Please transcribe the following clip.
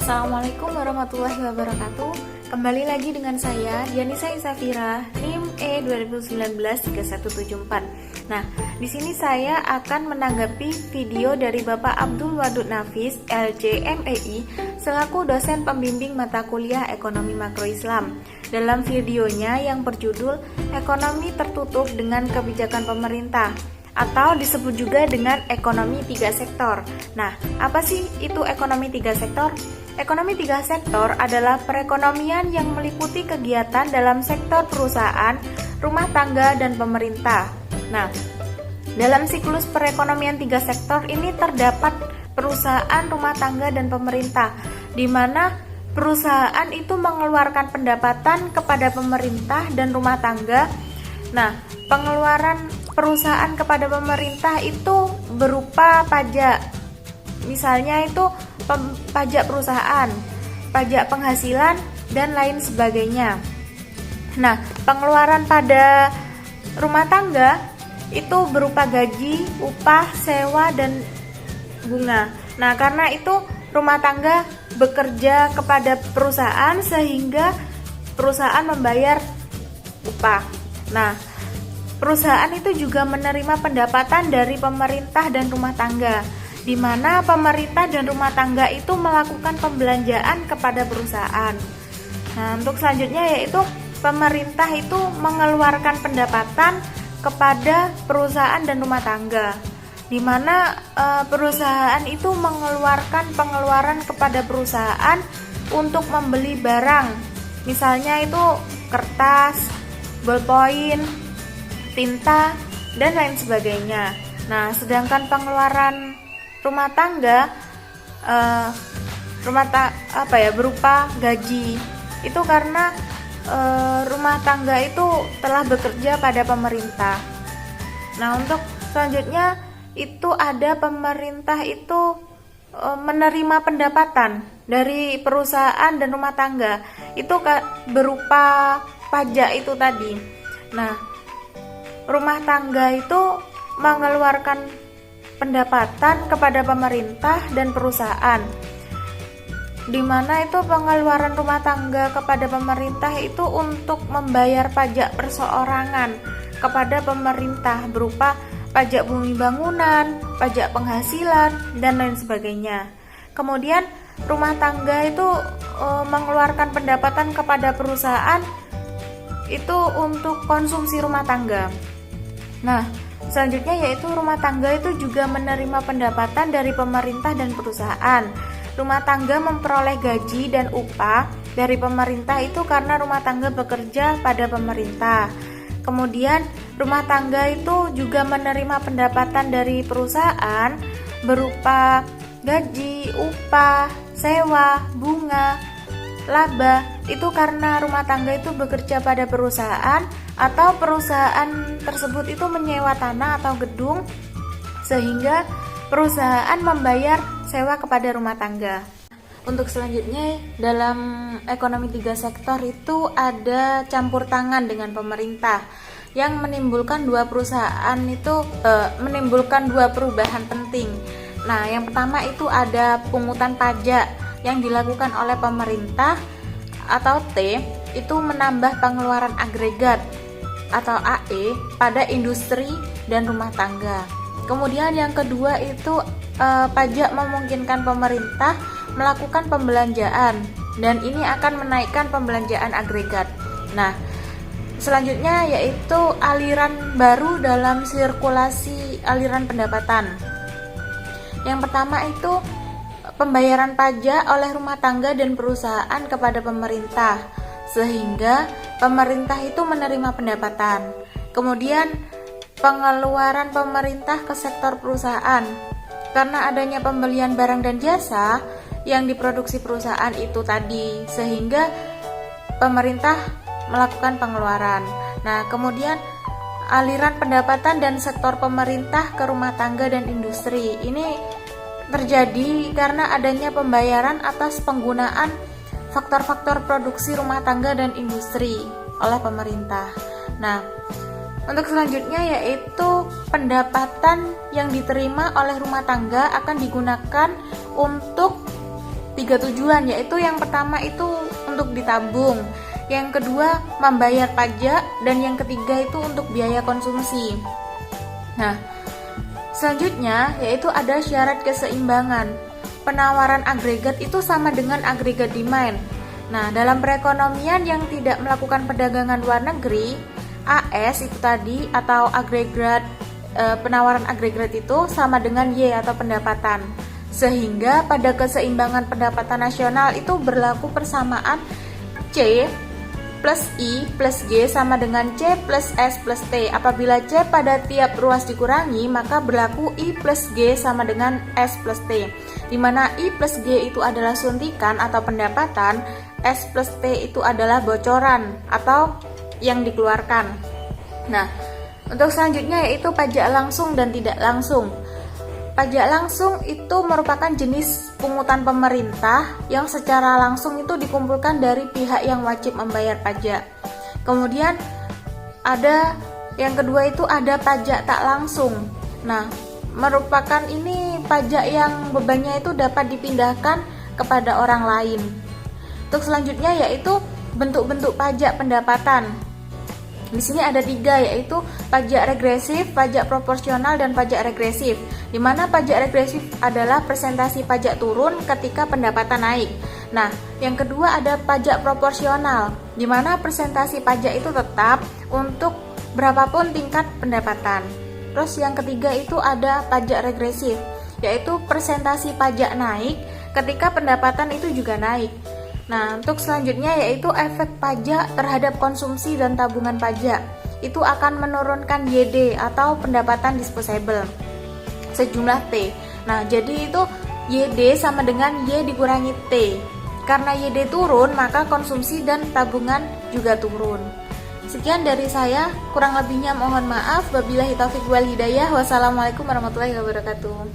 Assalamualaikum warahmatullahi wabarakatuh. Kembali lagi dengan saya Dianisa Isafira, NIM E 2019-3174. Nah, di sini saya akan menanggapi video dari Bapak Abdul Wadud Nafis, LC/MEI, selaku dosen pembimbing mata kuliah Ekonomi Makro Islam. Dalam videonya yang berjudul Ekonomi Tertutup dengan Kebijakan Pemerintah, atau disebut juga dengan ekonomi tiga sektor. Nah, apa sih itu ekonomi tiga sektor? Ekonomi tiga sektor adalah perekonomian yang meliputi kegiatan dalam sektor perusahaan, rumah tangga, dan pemerintah. Nah, dalam siklus perekonomian tiga sektor ini terdapat perusahaan, rumah tangga, dan pemerintah, di mana perusahaan itu mengeluarkan pendapatan kepada pemerintah dan rumah tangga. Nah, pengeluaran perusahaan kepada pemerintah itu berupa pajak. Misalnya itu pajak perusahaan, pajak penghasilan, dan lain sebagainya. Nah, pengeluaran pada rumah tangga itu berupa gaji, upah, sewa, dan bunga. Nah, karena itu rumah tangga bekerja kepada perusahaan sehingga perusahaan membayar upah. Nah, perusahaan itu juga menerima pendapatan dari pemerintah dan rumah tangga, di mana pemerintah dan rumah tangga itu melakukan pembelanjaan kepada perusahaan. Nah, untuk selanjutnya yaitu pemerintah itu mengeluarkan pendapatan kepada perusahaan dan rumah tangga, di mana perusahaan itu mengeluarkan pengeluaran kepada perusahaan untuk membeli barang, misalnya itu kertas, ballpoint, tinta, dan lain sebagainya. Nah, sedangkan pengeluaran rumah tangga berupa gaji, itu karena rumah tangga itu telah bekerja pada pemerintah. Nah, untuk selanjutnya itu ada pemerintah itu menerima pendapatan dari perusahaan dan rumah tangga, itu berupa pajak itu tadi. Nah, rumah tangga itu mengeluarkan pendapatan kepada pemerintah dan perusahaan, di mana itu pengeluaran rumah tangga kepada pemerintah itu untuk membayar pajak perseorangan kepada pemerintah berupa pajak bumi bangunan, pajak penghasilan, dan lain sebagainya. Kemudian rumah tangga itu mengeluarkan pendapatan kepada perusahaan itu untuk konsumsi rumah tangga. Nah, selanjutnya yaitu rumah tangga itu juga menerima pendapatan dari pemerintah dan perusahaan. Rumah tangga memperoleh gaji dan upah dari pemerintah itu karena rumah tangga bekerja pada pemerintah. Kemudian rumah tangga itu juga menerima pendapatan dari perusahaan berupa gaji, upah, sewa, bunga, laba, itu karena rumah tangga itu bekerja pada perusahaan atau perusahaan tersebut itu menyewa tanah atau gedung sehingga perusahaan membayar sewa kepada rumah tangga. Untuk selanjutnya dalam ekonomi tiga sektor itu ada campur tangan dengan pemerintah yang menimbulkan dua perubahan penting. Nah, yang pertama itu ada pungutan pajak yang dilakukan oleh pemerintah atau T, itu menambah pengeluaran agregat atau AE pada industri dan rumah tangga. Kemudian yang kedua itu pajak memungkinkan pemerintah melakukan pembelanjaan, dan ini akan menaikkan pembelanjaan agregat. Nah, selanjutnya yaitu aliran baru dalam sirkulasi aliran pendapatan. Yang pertama itu pembayaran pajak oleh rumah tangga dan perusahaan kepada pemerintah, sehingga pemerintah itu menerima pendapatan. Kemudian pengeluaran pemerintah ke sektor perusahaan, karena adanya pembelian barang dan jasa yang diproduksi perusahaan itu tadi, sehingga pemerintah melakukan pengeluaran. Nah, kemudian aliran pendapatan dan sektor pemerintah ke rumah tangga dan industri. Ini terjadi karena adanya pembayaran atas penggunaan faktor-faktor produksi rumah tangga dan industri oleh pemerintah. Nah, untuk selanjutnya yaitu pendapatan yang diterima oleh rumah tangga akan digunakan untuk tiga tujuan, yaitu yang pertama itu untuk ditabung, yang kedua membayar pajak, dan yang ketiga itu untuk biaya konsumsi. Nah, selanjutnya yaitu ada syarat keseimbangan. Penawaran agregat itu sama dengan agregat demand. Nah, dalam perekonomian yang tidak melakukan perdagangan luar negeri, AS itu tadi atau agregat penawaran agregat itu sama dengan Y atau pendapatan. Sehingga pada keseimbangan pendapatan nasional itu berlaku persamaan C plus I plus G sama dengan C plus S plus T. Apabila C pada tiap ruas dikurangi, maka berlaku I plus G sama dengan S plus T, di mana I plus G itu adalah suntikan atau pendapatan, S plus T itu adalah bocoran atau yang dikeluarkan. Nah, untuk selanjutnya yaitu pajak langsung dan tidak langsung. Pajak langsung itu merupakan jenis pungutan pemerintah yang secara langsung itu dikumpulkan dari pihak yang wajib membayar pajak. Kemudian ada yang kedua itu ada pajak tak langsung. Nah, merupakan ini pajak yang bebannya itu dapat dipindahkan kepada orang lain. Untuk selanjutnya yaitu bentuk-bentuk pajak pendapatan. Di sini ada 3, yaitu pajak regresif, pajak proporsional, dan pajak regresif. Di mana pajak regresif adalah presentasi pajak turun ketika pendapatan naik. Nah, yang kedua ada pajak proporsional, di mana presentasi pajak itu tetap untuk berapapun tingkat pendapatan. Terus yang ketiga itu ada pajak regresif, yaitu presentasi pajak naik ketika pendapatan itu juga naik. Nah, untuk selanjutnya yaitu efek pajak terhadap konsumsi dan tabungan pajak. Itu akan menurunkan YD atau pendapatan disposable sejumlah T. Nah, jadi itu YD sama dengan Y dikurangi T. Karena YD turun, maka konsumsi dan tabungan juga turun. Sekian dari saya, kurang lebihnya mohon maaf. Wabillahi taufiq wal hidayah. Wassalamualaikum warahmatullahi wabarakatuh.